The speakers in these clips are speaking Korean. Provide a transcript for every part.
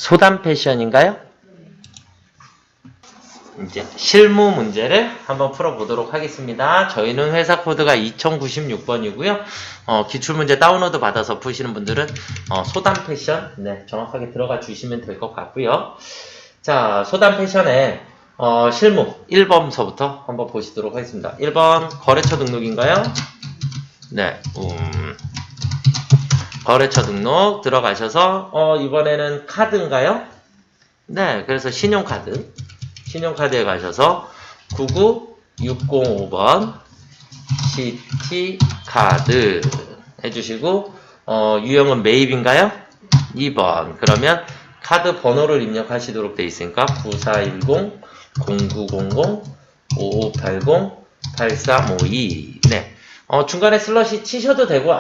소담 패션인가요? 이제 실무 문제를 한번 풀어보도록 하겠습니다. 저희는 회사 코드가 2096번이고요. 기출문제 다운로드 받아서 푸시는 분들은 소담 패션 정확하게 들어가 주시면 될 것 같고요. 자, 소담 패션의 실무 1번서부터 한번 보시도록 하겠습니다. 1번 거래처 등록인가요? 네, 거래처 등록 들어가셔서 이번에는 카드인가요? 네, 그래서 신용카드에 가셔서 99605번 시티카드 해주시고 유형은 매입인가요? 2번 그러면 카드 번호를 입력하시도록 되어 있으니까 9410-0900-5580-8352 네. 중간에 슬러시 치셔도 되고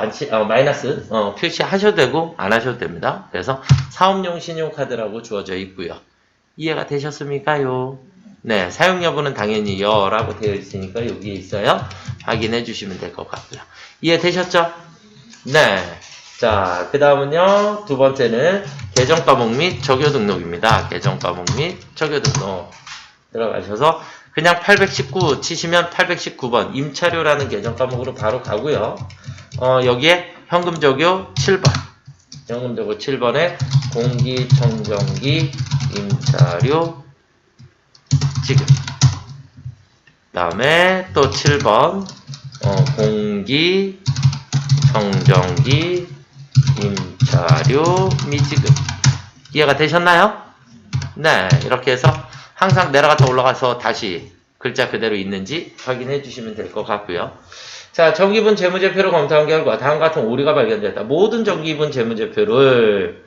마이너스 표시하셔도 되고 안 하셔도 됩니다. 그래서 사업용 신용카드라고 주어져 있고요. 이해가 되셨습니까요? 네, 사용 여부는 당연히 여라고 되어 있으니까 여기에 있어요. 확인해 주시면 될 것 같고요. 이해되셨죠? 네. 자, 그 다음은요, 두 번째는 계정 과목 및 적요 등록입니다. 계정 과목 및 적요 등록 들어가셔서 그냥 819 치시면 819번 임차료라는 계정 과목으로 바로 가고요. 여기에 현금 적요 7번. 현금 적요 7번에 공기청정기 임차료 지급. 다음에 또 7번 공기청정기 임차료 미지급. 이해가 되셨나요? 네, 이렇게 해서 항상 내려갔다 올라가서 다시 글자 그대로 있는지 확인해 주시면 될 것 같고요. 자, 정기분 재무제표를 검토한 결과 다음과 같은 오류가 발견됐다. 모든 정기분 재무제표의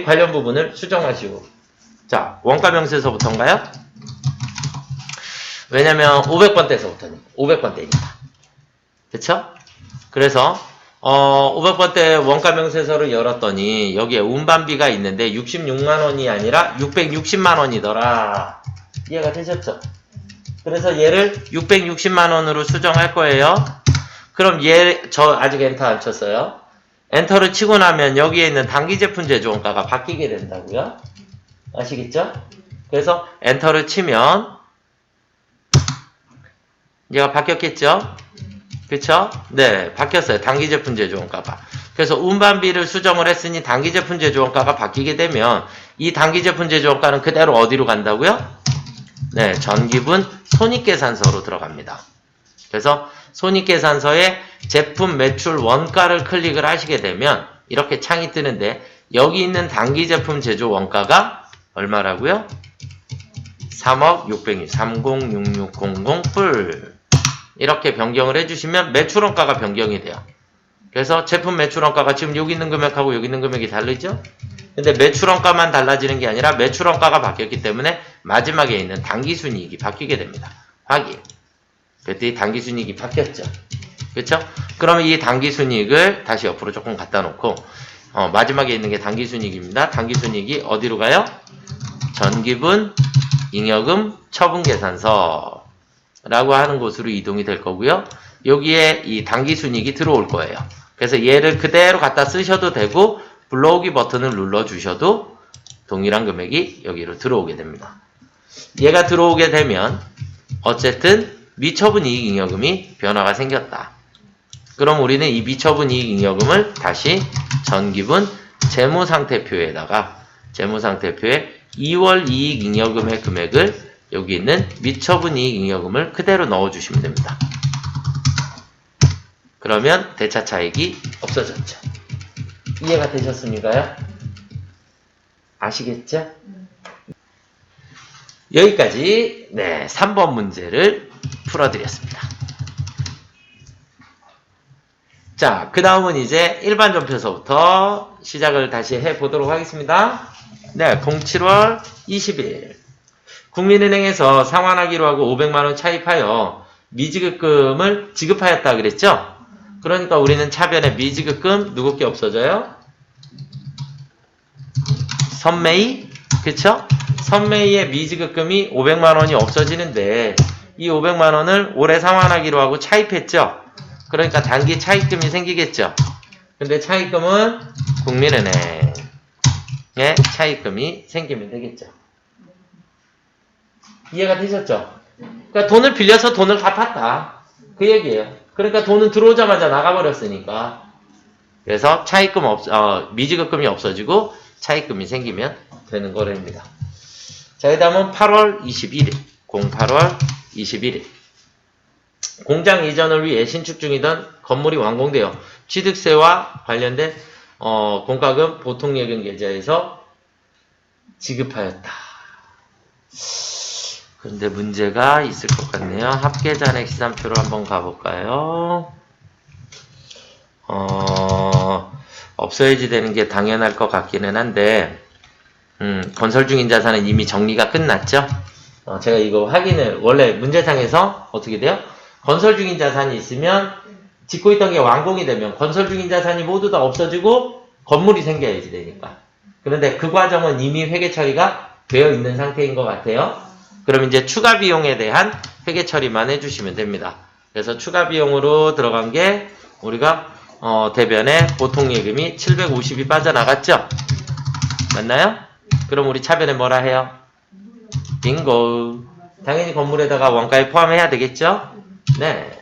관련 부분을 수정하시고. 자, 원가명세서부터인가요? 왜냐면 500번대니까. 그쵸? 그래서 500번대 원가명세서를 열었더니 여기에 운반비가 있는데 66만원이 아니라 660만원이더라. 이해가 되셨죠? 그래서 얘를 660만원으로 수정할 거예요. 그럼 저 아직 엔터 안 쳤어요. 엔터를 치고 나면 여기에 있는 단기제품 제조원가가 바뀌게 된다고요. 아시겠죠? 그래서 엔터를 치면 얘가 바뀌었겠죠? 그쵸? 네, 바뀌었어요. 단기제품 제조원가가. 그래서 운반비를 수정을 했으니 단기제품 제조원가가 바뀌게 되면 이 단기제품 제조원가는 그대로 어디로 간다고요? 네, 전기분 손익계산서로 들어갑니다. 그래서 손익계산서에 제품 매출 원가를 클릭을 하시게 되면 이렇게 창이 뜨는데 여기 있는 단기제품 제조원가가 얼마라고요? 3억 600일 306600 풀 이렇게 변경을 해주시면 매출원가가 변경이 돼요. 그래서 제품 매출원가가 지금 여기 있는 금액하고 여기 있는 금액이 다르죠? 근데 매출원가만 달라지는 게 아니라 매출원가가 바뀌었기 때문에 마지막에 있는 당기순이익이 바뀌게 됩니다. 확인. 그랬더니 당기순이익이 바뀌었죠. 그쵸? 그러면 이 당기순이익을 다시 옆으로 조금 갖다 놓고 마지막에 있는 게 당기순이익입니다. 당기순이익이 어디로 가요? 전기분, 잉여금, 처분계산서 라고 하는 곳으로 이동이 될 거고요. 여기에 이 당기순이익이 들어올 거예요. 그래서 얘를 그대로 갖다 쓰셔도 되고 불러오기 버튼을 눌러주셔도 동일한 금액이 여기로 들어오게 됩니다. 얘가 들어오게 되면 어쨌든 미처분 이익 잉여금이 변화가 생겼다. 그럼 우리는 이 미처분 이익 잉여금을 다시 전기분 재무상태표에다가 재무상태표에 2월 이익 잉여금의 금액을 여기 있는 미처분 이익 잉여금을 그대로 넣어주시면 됩니다. 그러면 대차 차익이 없어졌죠. 이해가 되셨습니까요? 아시겠죠? 여기까지 3번 문제를 풀어드렸습니다. 자, 그 다음은 이제 일반 전표서부터 시작을 다시 해보도록 하겠습니다. 07월 20일 국민은행에서 상환하기로 하고 500만원 차입하여 미지급금을 지급하였다 그랬죠? 그러니까 우리는 차변에 미지급금 누구께 없어져요? 선매이? 그쵸? 선매이의 미지급금이 500만원이 없어지는데 이 500만원을 올해 상환하기로 하고 차입했죠? 그러니까 단기 차입금이 생기겠죠? 근데 차입금은 국민은행 차입금이 생기면 되겠죠. 이해가 되셨죠? 그러니까 돈을 빌려서 돈을 갚았다. 그 얘기예요. 그러니까 돈은 들어오자마자 나가버렸으니까. 그래서 미지급금이 없어지고 차입금이 생기면 되는 거랍니다. 자, 그 다음은 8월 21일. 08월 21일. 공장 이전을 위해 신축 중이던 건물이 완공되어 취득세와 관련된 공과금 보통예금 계좌에서 지급하였다. 그런데 문제가 있을 것 같네요. 합계잔액 시산표로 한번 가볼까요? 없어야지 되는 게 당연할 것 같기는 한데 건설 중인 자산은 이미 정리가 끝났죠? 제가 이거 확인을 원래 문제상에서 어떻게 돼요? 건설 중인 자산이 있으면 짓고 있던 게 완공이 되면 건설 중인 자산이 모두 다 없어지고 건물이 생겨야지 되니까. 그런데 그 과정은 이미 회계 처리가 되어 있는 상태인 것 같아요. 그럼 이제 추가 비용에 대한 회계 처리만 해주시면 됩니다. 그래서 추가 비용으로 들어간 게 우리가 대변에 보통예금이 750이 빠져나갔죠? 맞나요? 그럼 우리 차변에 뭐라 해요? 빙고. 당연히 건물에다가 원가에 포함해야 되겠죠? 네.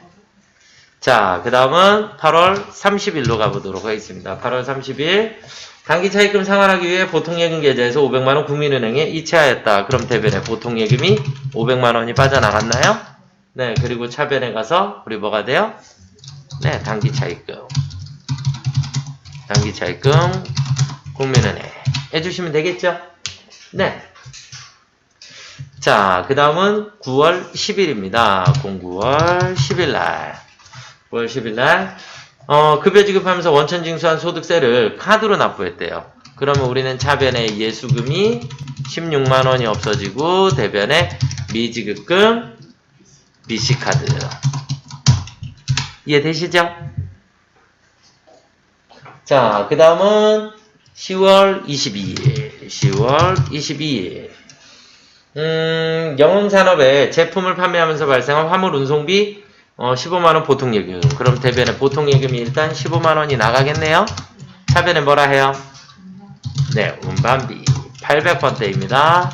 자, 그 다음은 8월 30일로 가보도록 하겠습니다. 8월 30일. 단기 차입금 상환하기 위해 보통예금 계좌에서 500만원 국민은행에 이체하였다. 그럼 대변에 보통예금이 500만원이 빠져나갔나요? 네. 그리고 차변에 가서 우리 뭐가 돼요? 네. 단기 차입금. 단기 차입금 국민은행 해주시면 되겠죠? 네. 자, 그 다음은 9월 10일입니다. 09월 10일날. 9월 10일날. 급여 지급하면서 원천 징수한 소득세를 카드로 납부했대요. 그러면 우리는 차변에 예수금이 16만원이 없어지고, 대변에 미지급금, BC카드. 이해되시죠? 자, 그 다음은 10월 22일. 10월 22일. 영흥산업에 제품을 판매하면서 발생한 화물 운송비 15만원 보통예금. 그럼 대변에 보통예금이 일단 15만원이 나가겠네요. 차변에 뭐라 해요? 네, 운반비 800번대입니다.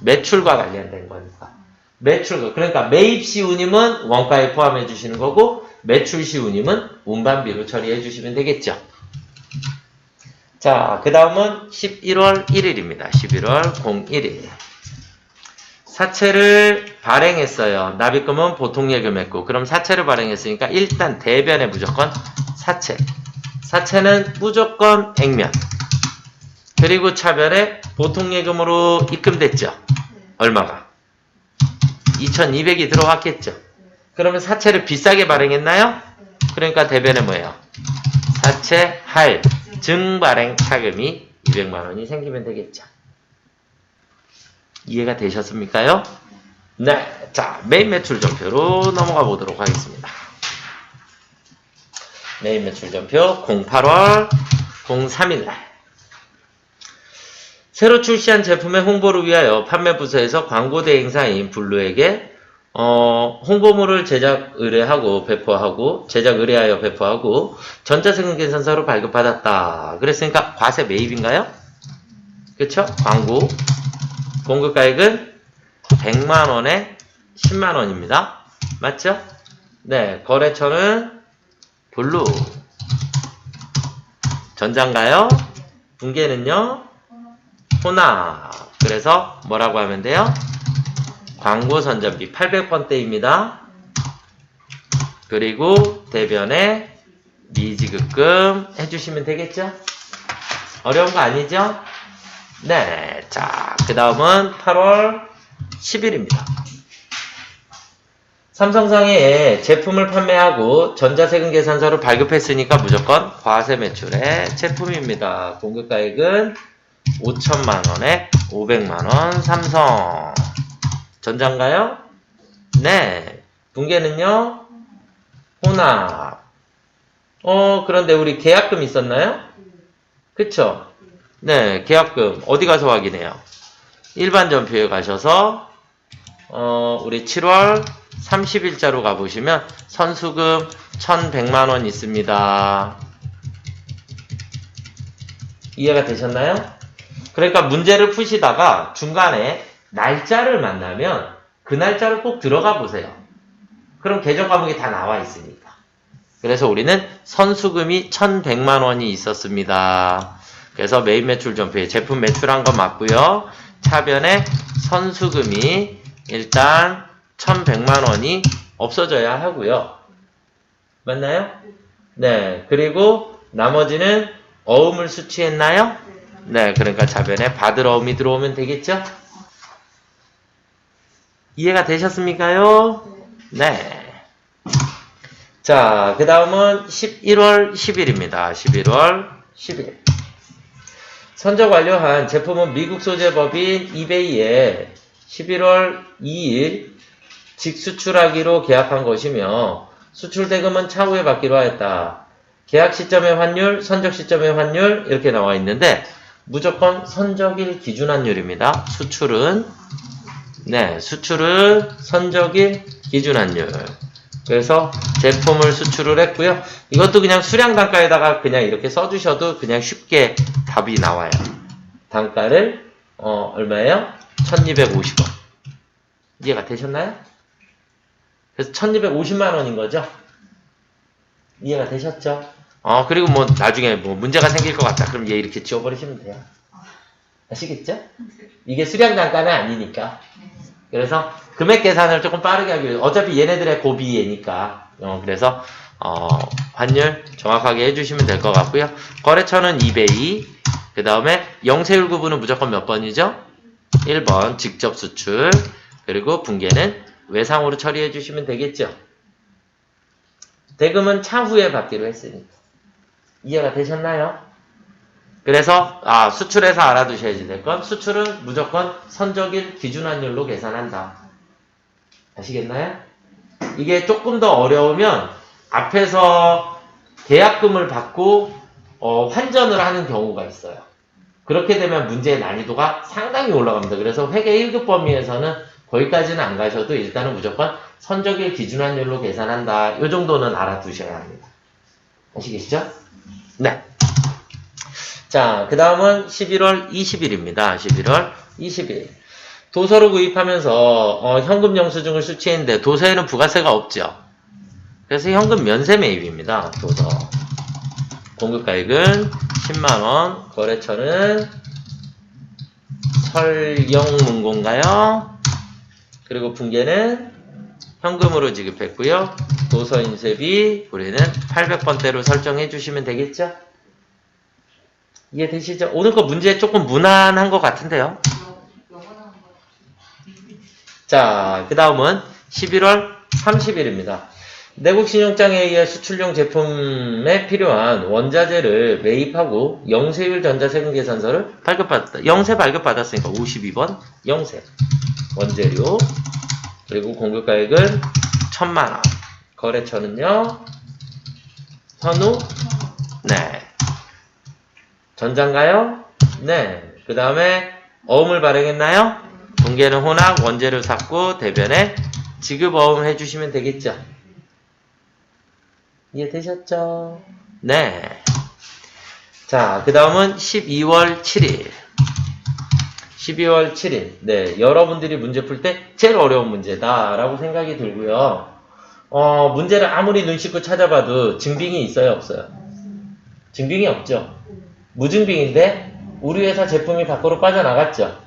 매출과 관련된 거니까. 매출과, 그러니까 매입시 운임은 원가에 포함해 주시는 거고, 매출시 운임은 운반비로 처리해 주시면 되겠죠. 자, 그 다음은 11월 1일입니다. 11월 01일. 사채를 발행했어요. 납입금은 보통예금했고, 그럼 사채를 발행했으니까 일단 대변에 무조건 사채. 사채는 무조건 액면. 그리고 차변에 보통예금으로 입금됐죠. 얼마가? 2200이 들어왔겠죠. 그러면 사채를 비싸게 발행했나요? 그러니까 대변에 뭐예요? 사채 할 증발행 차금이 200만원이 생기면 되겠죠. 이해가 되셨습니까요? 네. 자, 메인 매출 전표로 넘어가 보도록 하겠습니다. 메인 매출 전표 08월 03일날. 새로 출시한 제품의 홍보를 위하여 판매부서에서 광고 대행사인 블루에게 홍보물을 제작 의뢰하고 배포하고 제작 의뢰하여 배포하고 전자세금 계산서로 발급받았다. 그랬으니까 과세 매입인가요? 그쵸? 광고 공급가액은 100만원에 10만원입니다. 맞죠? 네, 거래처는 블루. 전자인가요? 분계는요? 혼합. 그래서 뭐라고 하면 돼요? 광고 선전비 800번대입니다. 그리고 대변에 미지급금 해주시면 되겠죠? 어려운 거 아니죠? 네. 자, 그 다음은 8월 10일입니다. 삼성상해에 제품을 판매하고 전자세금 계산서를 발급했으니까 무조건 과세 매출의 제품입니다. 공급가액은 5천만원에 500만원 삼성. 전자인가요? 네. 분계는요? 혼합. 그런데 우리 계약금 있었나요? 그쵸? 네, 계약금 어디 가서 확인해요? 일반 전표에 가셔서 우리 7월 30일자로 가보시면 선수금 1100만원 있습니다. 이해가 되셨나요? 그러니까 문제를 푸시다가 중간에 날짜를 만나면 그 날짜를 꼭 들어가 보세요. 그럼 계정 과목이 다 나와 있으니까. 그래서 우리는 선수금이 1,100만 원이 있었습니다. 그래서 메인 매출 전표에 제품 매출한 거 맞고요. 차변에 선수금이 일단 1,100만 원이 없어져야 하고요. 맞나요? 네. 그리고 나머지는 어음을 수취했나요? 네. 그러니까 차변에 받을 어음이 들어오면 되겠죠? 이해가 되셨습니까요? 네. 자, 그 다음은 11월 10일입니다. 11월 10일. 선적 완료한 제품은 미국 소재 법인 이베이에 11월 2일 직수출하기로 계약한 것이며 수출 대금은 차후에 받기로 하였다. 계약 시점의 환율, 선적 시점의 환율 이렇게 나와 있는데 무조건 선적일 기준 환율입니다. 수출은 선적일 기준 환율. 그래서 제품을 수출을 했고요. 이것도 그냥 수량 단가에다가 그냥 이렇게 써주셔도 그냥 쉽게 답이 나와요. 단가를 얼마예요? 1250원. 이해가 되셨나요? 그래서 1250만 원인 거죠? 이해가 되셨죠? 그리고 뭐 나중에 뭐 문제가 생길 것 같다. 그럼 얘 이렇게 지워버리시면 돼요. 아시겠죠? 이게 수량 단가는 아니니까. 그래서 금액 계산을 조금 빠르게 하기 위해서 어차피 얘네들의 고비예니까 그래서 환율 정확하게 해주시면 될 것 같고요. 거래처는 이베이. 그 다음에 영세율 구분은 무조건 몇 번이죠? 1번 직접 수출. 그리고 분계는 외상으로 처리해 주시면 되겠죠. 대금은 차후에 받기로 했으니까. 이해가 되셨나요? 그래서 수출에서 알아두셔야지 될 건 수출은 무조건 선적일 기준환율로 계산한다. 아시겠나요? 이게 조금 더 어려우면 앞에서 계약금을 받고 환전을 하는 경우가 있어요. 그렇게 되면 문제의 난이도가 상당히 올라갑니다. 그래서 회계 1급 범위에서는 거기까지는 안 가셔도 일단은 무조건 선적일 기준환율로 계산한다. 이 정도는 알아두셔야 합니다. 아시겠죠? 네. 자, 그 다음은 11월 20일입니다. 11월 20일. 도서를 구입하면서 현금 영수증을 수취했는데 도서에는 부가세가 없죠. 그래서 현금 면세 매입입니다. 도서. 공급가액은 10만원. 거래처는 설영문고인가요? 그리고 분계는 현금으로 지급했고요. 도서 인쇄비 우리는 800번대로 설정해 주시면 되겠죠? 이해되시죠? 오늘 거 문제 조금 무난한 것 같은데요. 자, 그 다음은 11월 30일입니다. 내국신용장에 의해 수출용 제품에 필요한 원자재를 매입하고 영세율 전자세금 계산서를 발급받았다. 영세 발급받았으니까 52번 영세. 원재료. 그리고 공급가액은 1,000만원. 거래처는요. 현우. 네. 전자인가요? 네. 그 다음에 어음을 발행했나요? 분계는 혼합, 원재료 샀고 대변에 지급 어음 해주시면 되겠죠? 이해되셨죠? 네. 자, 그 다음은 12월 7일. 12월 7일. 네. 여러분들이 문제 풀 때 제일 어려운 문제다라고 생각이 들고요. 문제를 아무리 눈 씻고 찾아봐도 증빙이 있어요? 없어요? 증빙이 없죠? 무증빙인데 우리 회사 제품이 밖으로 빠져나갔죠?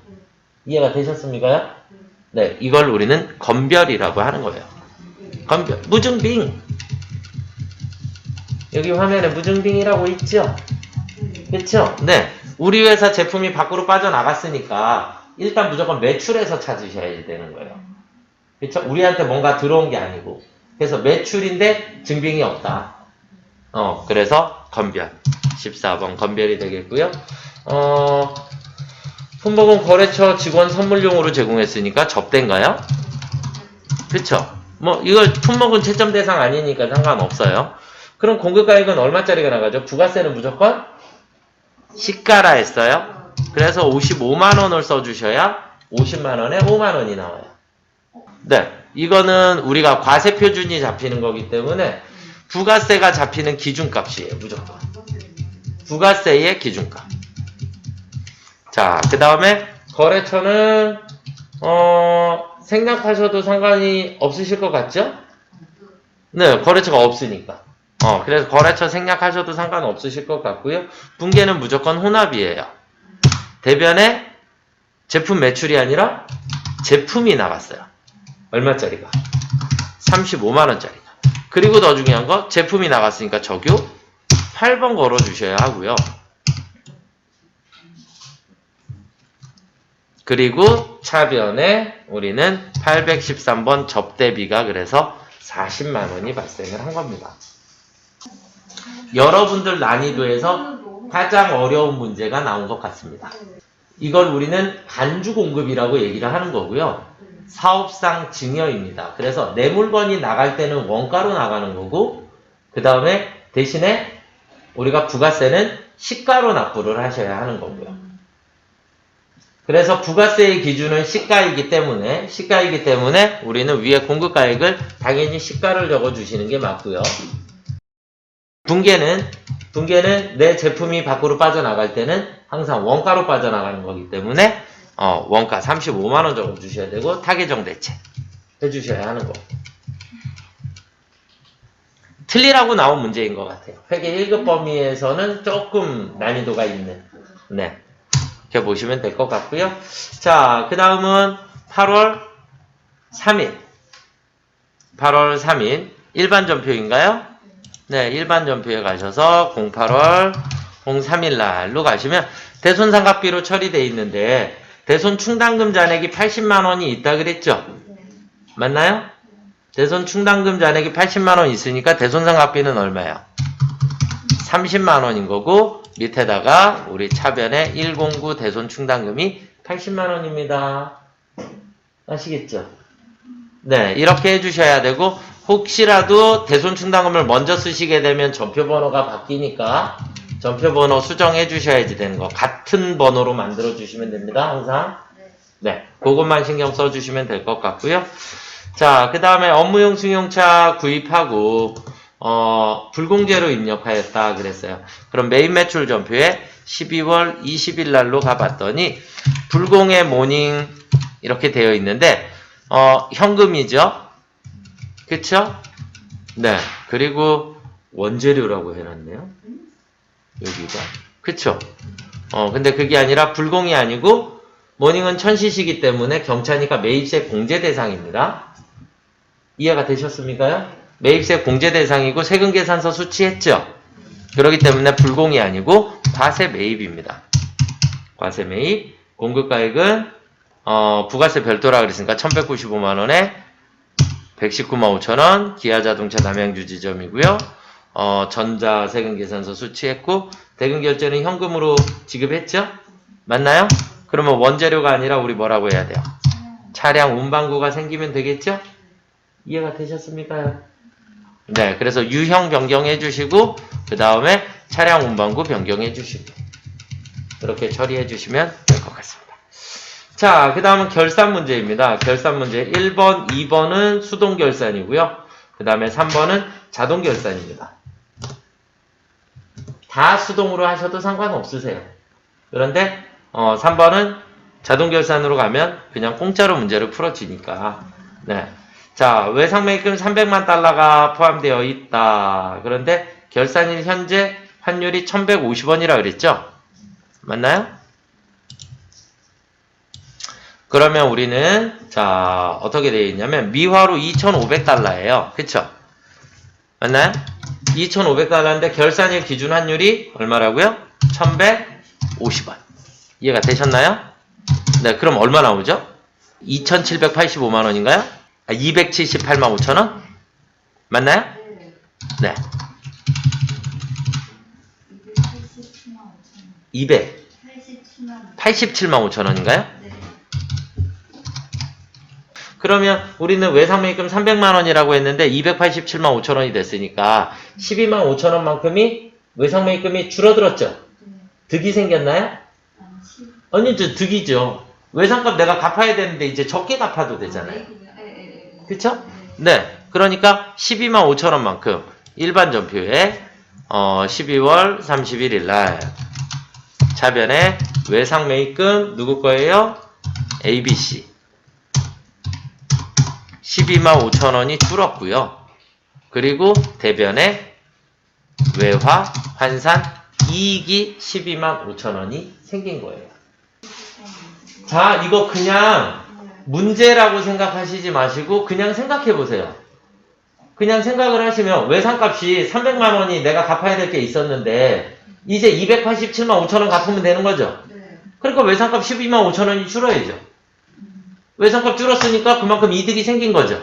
이해가 되셨습니까? 네. 이걸 우리는 건별이라고 하는 거예요. 건별. 무증빙. 여기 화면에 무증빙이라고 있죠? 그렇죠? 네. 우리 회사 제품이 밖으로 빠져나갔으니까 일단 무조건 매출에서 찾으셔야 되는 거예요. 그렇죠? 우리한테 뭔가 들어온 게 아니고. 그래서 매출인데 증빙이 없다. 그래서 건별. 14번 건별이 되겠고요. 품목은 거래처 직원 선물용으로 제공했으니까 접대인가요? 그렇죠? 뭐 이걸 품목은 채점 대상 아니니까 상관없어요. 그럼 공급가액은 얼마짜리가 나가죠? 부가세는 무조건 시가라 했어요. 그래서 55만원을 써주셔야 50만원에 5만원이 나와요. 네. 이거는 우리가 과세표준이 잡히는 거기 때문에 부가세가 잡히는 기준값이에요. 무조건. 부가세의 기준값. 자, 그 다음에 거래처는 생략하셔도 상관이 없으실 것 같죠? 네, 거래처가 없으니까. 그래서 거래처 생략하셔도 상관없으실 것 같고요. 분계는 무조건 혼합이에요. 대변에 제품 매출이 아니라 제품이 나갔어요. 얼마짜리가? 35만원짜리가. 그리고 더 중요한 거, 제품이 나갔으니까 적유 8번 걸어주셔야 하고요. 그리고 차변에 우리는 813번 접대비가 그래서 40만원이 발생을 한 겁니다. 여러분들 난이도에서 가장 어려운 문제가 나온 것 같습니다. 이걸 우리는 반주 공급이라고 얘기를 하는 거고요. 사업상 증여입니다. 그래서 내 물건이 나갈 때는 원가로 나가는 거고, 그 다음에 대신에 우리가 부가세는 시가로 납부를 하셔야 하는 거고요. 그래서 부가세의 기준은 시가이기 때문에 우리는 위에 공급가액을 당연히 시가를 적어주시는 게 맞고요. 분계는 내 제품이 밖으로 빠져나갈 때는 항상 원가로 빠져나가는 거기 때문에 원가 35만원 적어주셔야 되고 타계정 대체 해주셔야 하는 거. 틀리라고 나온 문제인 것 같아요. 회계 1급 범위에서는 조금 난이도가 있는. 네. 이렇게 보시면 될 것 같고요. 자, 그 다음은 8월 3일. 8월 3일. 일반 전표인가요? 네, 일반 전표에 가셔서 08월 03일 날로 가시면 대손상각비로 처리되어 있는데 대손 충당금 잔액이 80만원이 있다 그랬죠? 맞나요? 대손 충당금 잔액이 80만원 있으니까 대손상각비는 얼마예요? 30만원인 거고 밑에다가 우리 차변에 109 대손 충당금이 80만원입니다. 아시겠죠? 네, 이렇게 해주셔야 되고 혹시라도 대손 충당금을 먼저 쓰시게 되면 전표번호가 바뀌니까 전표번호 수정해 주셔야지 되는 거. 같은 번호로 만들어 주시면 됩니다. 항상. 네, 그것만 신경 써 주시면 될 것 같고요. 자, 그 다음에 업무용 승용차 구입하고 불공제로 입력하였다 그랬어요. 그럼 메인 매출 전표에 12월 20일 날로 가봤더니 불공의 모닝 이렇게 되어 있는데 현금이죠. 그쵸? 네. 그리고 원재료라고 해놨네요. 여기가. 그쵸? 근데 그게 아니라 불공이 아니고 모닝은 천시시기 때문에 경차니까 매입세 공제 대상입니다. 이해가 되셨습니까요? 매입세 공제 대상이고 세금 계산서 수취했죠? 그렇기 때문에 불공이 아니고 과세 매입입니다. 과세 매입. 공급가액은 부가세 별도라 그랬으니까 1195만원에 119만 5천원 기아자동차 남양주지점이고요. 전자 세금 계산서 수취했고 대금 결제는 현금으로 지급했죠? 맞나요? 그러면 원재료가 아니라 우리 뭐라고 해야 돼요? 차량 운반구가 생기면 되겠죠? 이해가 되셨습니까? 네, 그래서 유형 변경해 주시고 그 다음에 차량 운반구 변경해 주시고 이렇게 처리해 주시면 될 것 같습니다. 자, 그 다음은 결산 문제입니다. 결산 문제 1번, 2번은 수동 결산이고요. 그 다음에 3번은 자동 결산입니다. 다 수동으로 하셔도 상관없으세요. 그런데 3번은 자동 결산으로 가면 그냥 공짜로 문제를 풀어지니까. 네. 자, 외상매입금 300만 달러가 포함되어 있다. 그런데 결산일 현재 환율이 1150원이라 그랬죠? 맞나요? 그러면 우리는 자 어떻게 되어 있냐면 미화로 2,500달러예요. 그쵸? 맞나요? 2,500달러인데 결산일 기준 환율이 얼마라고요? 1,150원. 이해가 되셨나요? 네, 그럼 얼마 나오죠? 2,785만원인가요? 278만 5천원? 맞나요? 네. 287만 5천원인가요? 그러면 우리는 외상매입금 300만원이라고 했는데 287만 5천원이 됐으니까 12만 5천원만큼이 외상매입금이 줄어들었죠? 득이 생겼나요? 아니죠, 득이죠. 외상값 내가 갚아야 되는데 이제 적게 갚아도 되잖아요. 그쵸? 네. 그러니까 12만 5천원만큼 일반 전표에 12월 31일 날 차변에 외상 매입금 누구 거예요? ABC 12만 5천원이 줄었고요. 그리고 대변에 외화 환산 이익이 12만 5천원이 생긴 거예요. 자, 이거 그냥 문제라고 생각하시지 마시고 그냥 생각해 보세요. 그냥 생각을 하시면 외상값이 300만 원이 내가 갚아야 될 게 있었는데 이제 287만 5천 원 갚으면 되는 거죠. 그러니까 외상값 12만 5천 원이 줄어야죠. 외상값 줄었으니까 그만큼 이득이 생긴 거죠.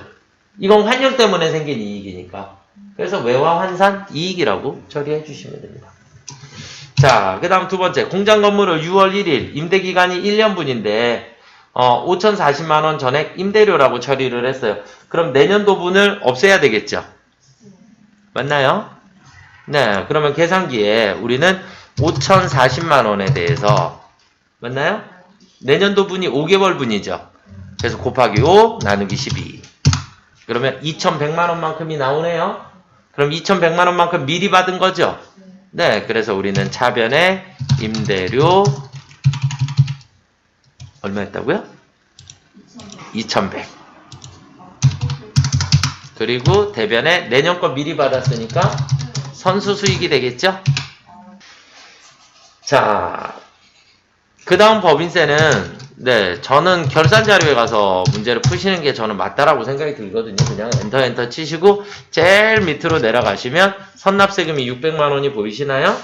이건 환율 때문에 생긴 이익이니까. 그래서 외화 환산 이익이라고 처리해 주시면 됩니다. 자, 그 다음 두 번째. 공장 건물을 6월 1일 임대기간이 1년분인데 5,040만원 전액 임대료라고 처리를 했어요. 그럼 내년도분을 없애야 되겠죠? 맞나요? 네, 그러면 계산기에 우리는 5,040만원에 대해서 맞나요? 내년도분이 5개월분이죠. 그래서 곱하기 5 나누기 12 그러면 2,100만원만큼이 나오네요. 그럼 2,100만원만큼 미리 받은 거죠? 네, 그래서 우리는 차변에 임대료 얼마였다고요? 2,100. 그리고 대변에 내년 거 미리 받았으니까 선수 수익이 되겠죠? 자, 그 다음 법인세는 네, 저는 결산 자료에 가서 문제를 푸시는 게 저는 맞다라고 생각이 들거든요. 그냥 엔터 치시고 제일 밑으로 내려가시면 선납세금이 600만 원이 보이시나요?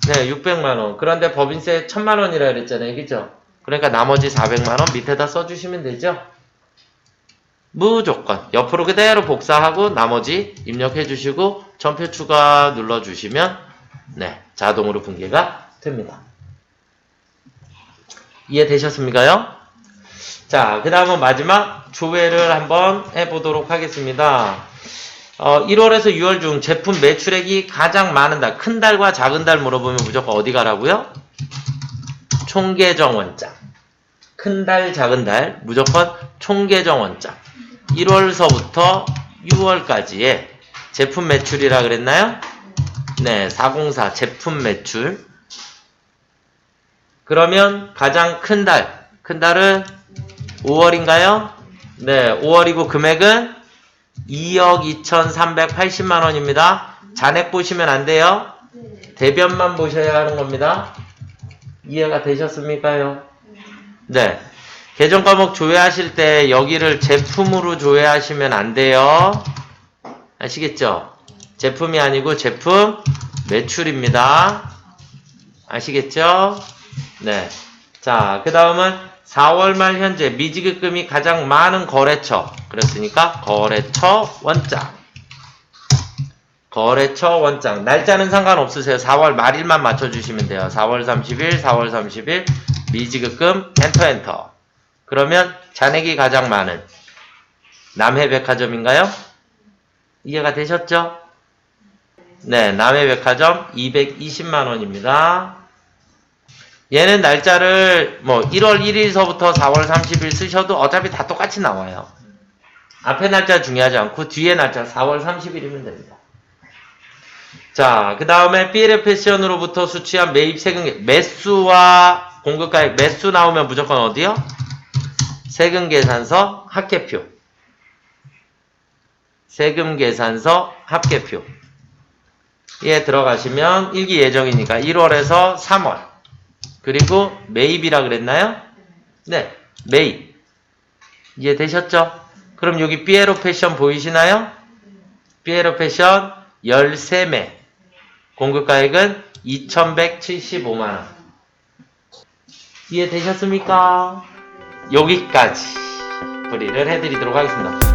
네, 600만 원. 그런데 법인세 1000만 원이라 그랬잖아요. 그죠? 그러니까 나머지 400만 원 밑에다 써주시면 되죠? 무조건 옆으로 그대로 복사하고 나머지 입력해 주시고 전표 추가 눌러주시면 네, 자동으로 분계가 됩니다. 이해되셨습니까요? 자, 그 다음은 마지막 조회를 한번 해보도록 하겠습니다. 1월에서 6월 중 제품 매출액이 가장 많은 달, 큰 달과 작은 달 물어보면 무조건 어디 가라고요? 총계정 원장. 큰 달, 작은 달 무조건 총계정 원장. 1월서부터 6월까지의 제품 매출이라 그랬나요? 네, 404 제품 매출. 그러면 가장 큰 달은 5월인가요? 네, 5월이고 금액은 2억 2,380만 원입니다. 잔액 보시면 안 돼요. 대변만 보셔야 하는 겁니다. 이해가 되셨습니까요? 네. 계정 과목 조회하실 때 여기를 제품으로 조회하시면 안 돼요. 아시겠죠? 제품이 아니고 제품 매출입니다. 아시겠죠? 네. 자, 그 다음은 4월 말 현재 미지급금이 가장 많은 거래처. 그랬으니까 거래처 원장. 거래처 원장. 날짜는 상관없으세요. 4월 말일만 맞춰주시면 돼요. 4월 30일, 4월 30일 미지급금 엔터. 그러면 잔액이 가장 많은 남해백화점인가요? 이해가 되셨죠? 네, 남해백화점 220만원입니다. 얘는 날짜를 1월 1일서부터 4월 30일 쓰셔도 어차피 다 똑같이 나와요. 앞에 날짜 중요하지 않고 뒤에 날짜 4월 30일이면 됩니다. 자, 그 다음에 BLF 패션으로부터 수취한 매입 세금 매수와 공급가액 매수 나오면 무조건 어디요? 세금계산서 합계표. 세금계산서 합계표. 에 들어가시면 일기 예정이니까 1월에서 3월. 그리고 매입이라 그랬나요? 네, 매입. 이해되셨죠? 그럼 여기 삐에로 패션 보이시나요? 삐에로 패션 13매. 공급가액은 2,175만원. 이해되셨습니까? 여기까지 풀이를 해드리도록 하겠습니다.